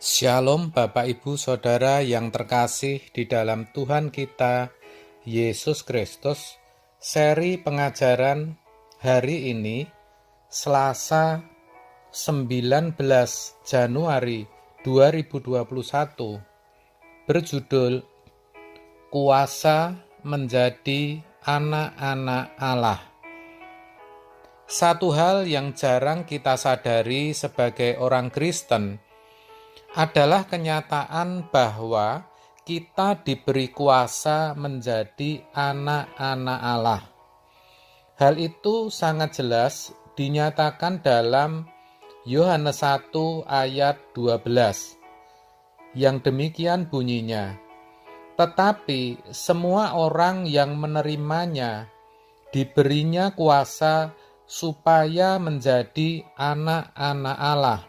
Shalom Bapak Ibu Saudara yang terkasih di dalam Tuhan kita Yesus Kristus. Seri pengajaran hari ini Selasa 19 Januari 2021 berjudul Kuasa Menjadi Anak-anak Allah. Satu hal yang jarang kita sadari sebagai orang Kristen adalah kenyataan bahwa kita diberi kuasa menjadi anak-anak Allah. Hal itu sangat jelas dinyatakan dalam Yohanes 1 ayat 12, yang demikian bunyinya, "Tetapi semua orang yang menerimanya diberinya kuasa supaya menjadi anak-anak Allah,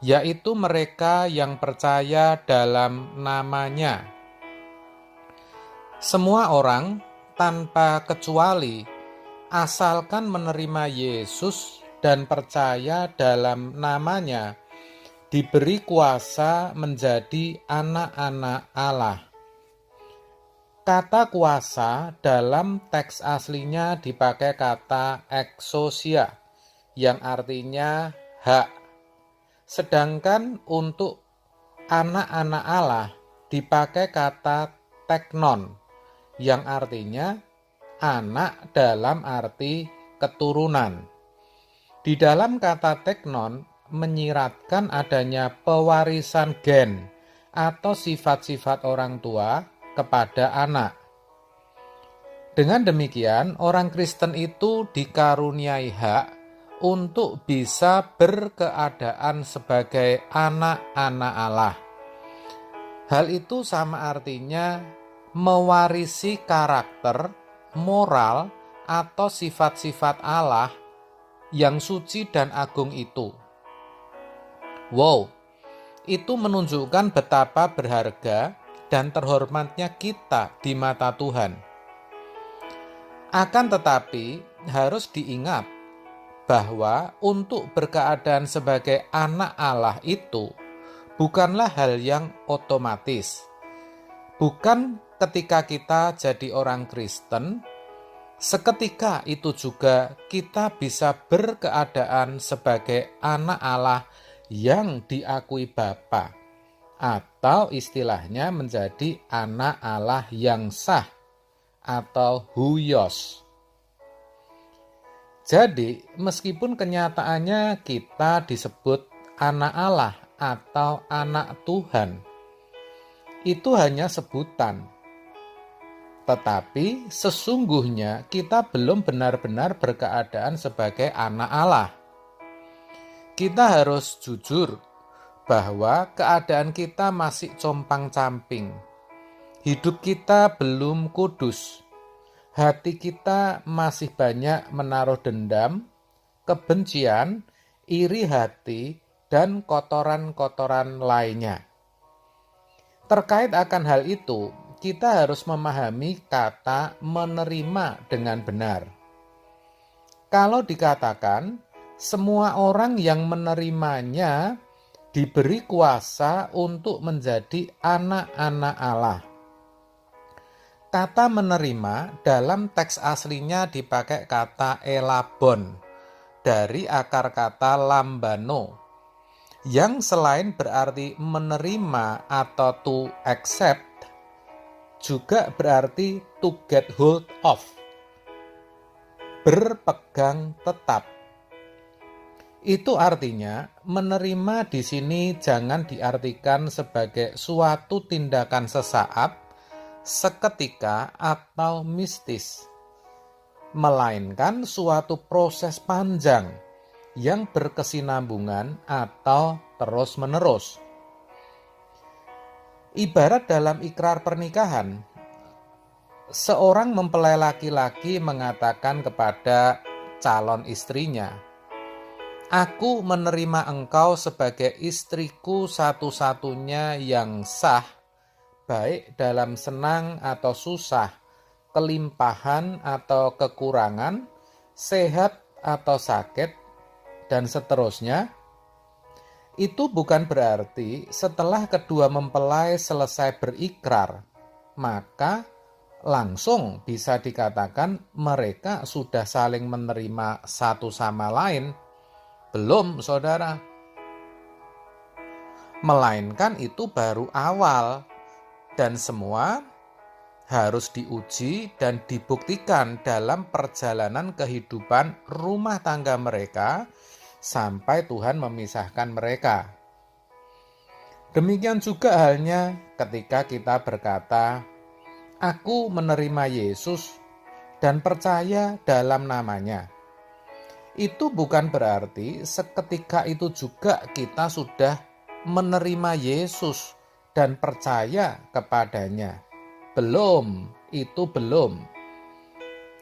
yaitu mereka yang percaya dalam nama-Nya." Semua orang tanpa kecuali, asalkan menerima Yesus dan percaya dalam nama-Nya, diberi kuasa menjadi anak-anak Allah. Kata kuasa dalam teks aslinya dipakai kata exousia, yang artinya hak. Sedangkan untuk anak-anak Allah dipakai kata teknon, yang artinya anak dalam arti keturunan. Di dalam kata teknon menyiratkan adanya pewarisan gen atau sifat-sifat orang tua kepada anak. Dengan demikian, orang Kristen itu dikaruniai hak untuk bisa berkeadaan sebagai anak-anak Allah. Hal itu sama artinya mewarisi karakter, moral, atau sifat-sifat Allah yang suci dan agung itu. Wow, itu menunjukkan betapa berharga dan terhormatnya kita di mata Tuhan. Akan tetapi, harus diingat bahwa untuk berkeadaan sebagai anak Allah itu bukanlah hal yang otomatis. Bukan ketika kita jadi orang Kristen, seketika itu juga kita bisa berkeadaan sebagai anak Allah yang diakui Bapa, atau istilahnya menjadi anak Allah yang sah atau huios. Jadi, meskipun kenyataannya kita disebut anak Allah atau anak Tuhan, itu hanya sebutan. Tetapi sesungguhnya kita belum benar-benar berkeadaan sebagai anak Allah. Kita harus jujur bahwa keadaan kita masih compang-camping. Hidup kita belum kudus. Hati kita masih banyak menaruh dendam, kebencian, iri hati, dan kotoran-kotoran lainnya. Terkait akan hal itu, kita harus memahami kata menerima dengan benar. Kalau dikatakan, semua orang yang menerimanya diberi kuasa untuk menjadi anak-anak Allah. Kata menerima dalam teks aslinya dipakai kata elabon dari akar kata lambano, yang selain berarti menerima atau to accept, juga berarti to get hold of, berpegang tetap. Itu artinya menerima di sini jangan diartikan sebagai suatu tindakan sesaat, seketika, atau mistis, melainkan suatu proses panjang yang berkesinambungan atau terus-menerus. Ibarat dalam ikrar pernikahan, seorang mempelai laki-laki mengatakan kepada calon istrinya, "Aku menerima engkau sebagai istriku satu-satunya yang sah, baik dalam senang atau susah, kelimpahan atau kekurangan, sehat atau sakit, dan seterusnya. Itu bukan berarti setelah kedua mempelai selesai berikrar, maka langsung bisa dikatakan mereka sudah saling menerima satu sama lain. Belum, saudara. Melainkan itu baru awal, dan semua harus diuji dan dibuktikan dalam perjalanan kehidupan rumah tangga mereka sampai Tuhan memisahkan mereka. Demikian juga halnya ketika kita berkata, "Aku menerima Yesus dan percaya dalam namanya." Itu bukan berarti seketika itu juga kita sudah menerima Yesus dan percaya kepadanya. Belum, itu belum.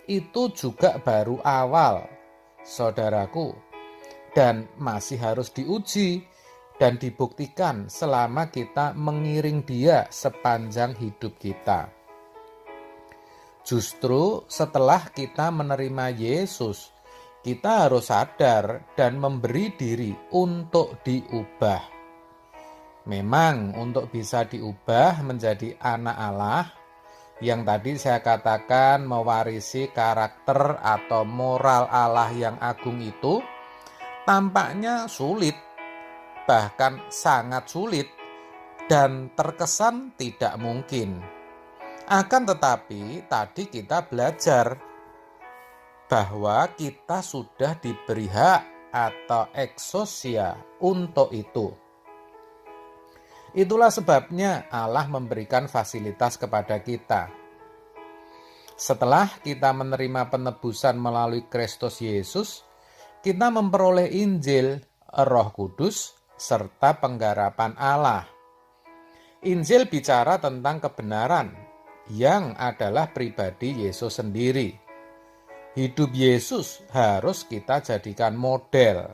Itu juga baru awal, saudaraku, dan masih harus diuji dan dibuktikan selama kita mengiring Dia sepanjang hidup kita. Justru setelah kita menerima Yesus, kita harus sadar dan memberi diri untuk diubah. Memang untuk bisa diubah menjadi anak Allah, yang tadi saya katakan mewarisi karakter atau moral Allah yang agung itu, tampaknya sulit, bahkan sangat sulit, dan terkesan tidak mungkin. Akan tetapi tadi kita belajar bahwa kita sudah diberi hak atau exousia untuk itu. Itulah sebabnya Allah memberikan fasilitas kepada kita. Setelah kita menerima penebusan melalui Kristus Yesus, kita memperoleh Injil, Roh Kudus, serta penggarapan Allah. Injil bicara tentang kebenaran yang adalah pribadi Yesus sendiri. Hidup Yesus harus kita jadikan model.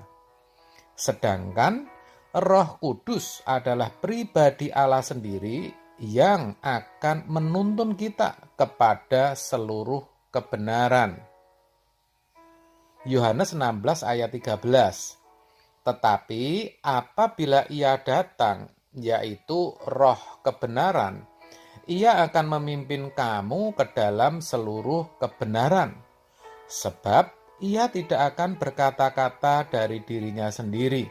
Sedangkan Roh Kudus adalah pribadi Allah sendiri yang akan menuntun kita kepada seluruh kebenaran. Yohanes 16 ayat 13. Tetapi apabila Ia datang, yaitu Roh kebenaran, Ia akan memimpin kamu ke dalam seluruh kebenaran. Sebab Ia tidak akan berkata-kata dari dirinya sendiri,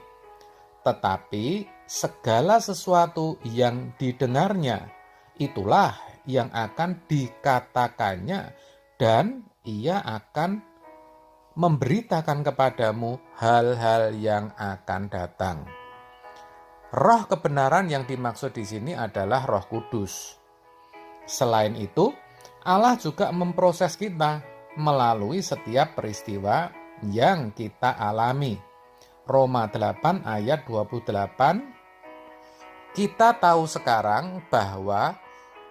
tetapi segala sesuatu yang didengarnya, itulah yang akan dikatakannya, dan Ia akan memberitakan kepadamu hal-hal yang akan datang. Roh kebenaran yang dimaksud di sini adalah Roh Kudus. Selain itu, Allah juga memproses kita melalui setiap peristiwa yang kita alami. Roma 8 ayat 28, kita tahu sekarang bahwa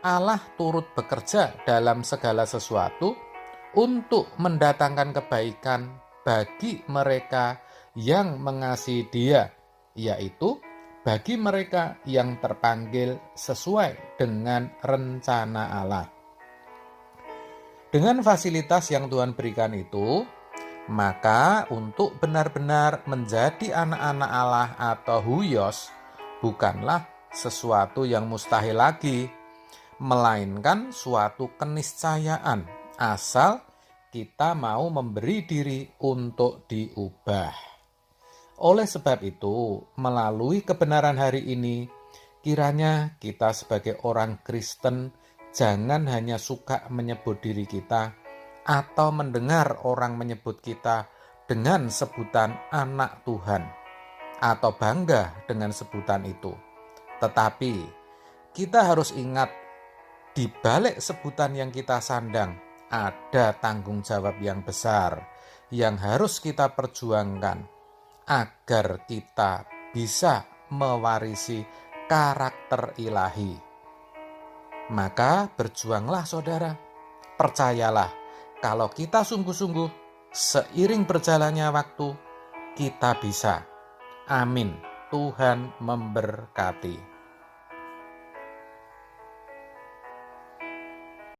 Allah turut bekerja dalam segala sesuatu untuk mendatangkan kebaikan bagi mereka yang mengasihi Dia, yaitu bagi mereka yang terpanggil sesuai dengan rencana Allah. Dengan fasilitas yang Tuhan berikan itu, maka untuk benar-benar menjadi anak-anak Allah atau huios bukanlah sesuatu yang mustahil lagi, melainkan suatu keniscayaan asal kita mau memberi diri untuk diubah. Oleh sebab itu, melalui kebenaran hari ini, kiranya kita sebagai orang Kristen jangan hanya suka menyebut diri kita atau mendengar orang menyebut kita dengan sebutan anak Tuhan atau bangga dengan sebutan itu. Tetapi kita harus ingat, di balik sebutan yang kita sandang ada tanggung jawab yang besar yang harus kita perjuangkan agar kita bisa mewarisi karakter ilahi. Maka berjuanglah saudara, percayalah, kalau kita sungguh-sungguh, seiring berjalannya waktu, kita bisa. Amin. Tuhan memberkati.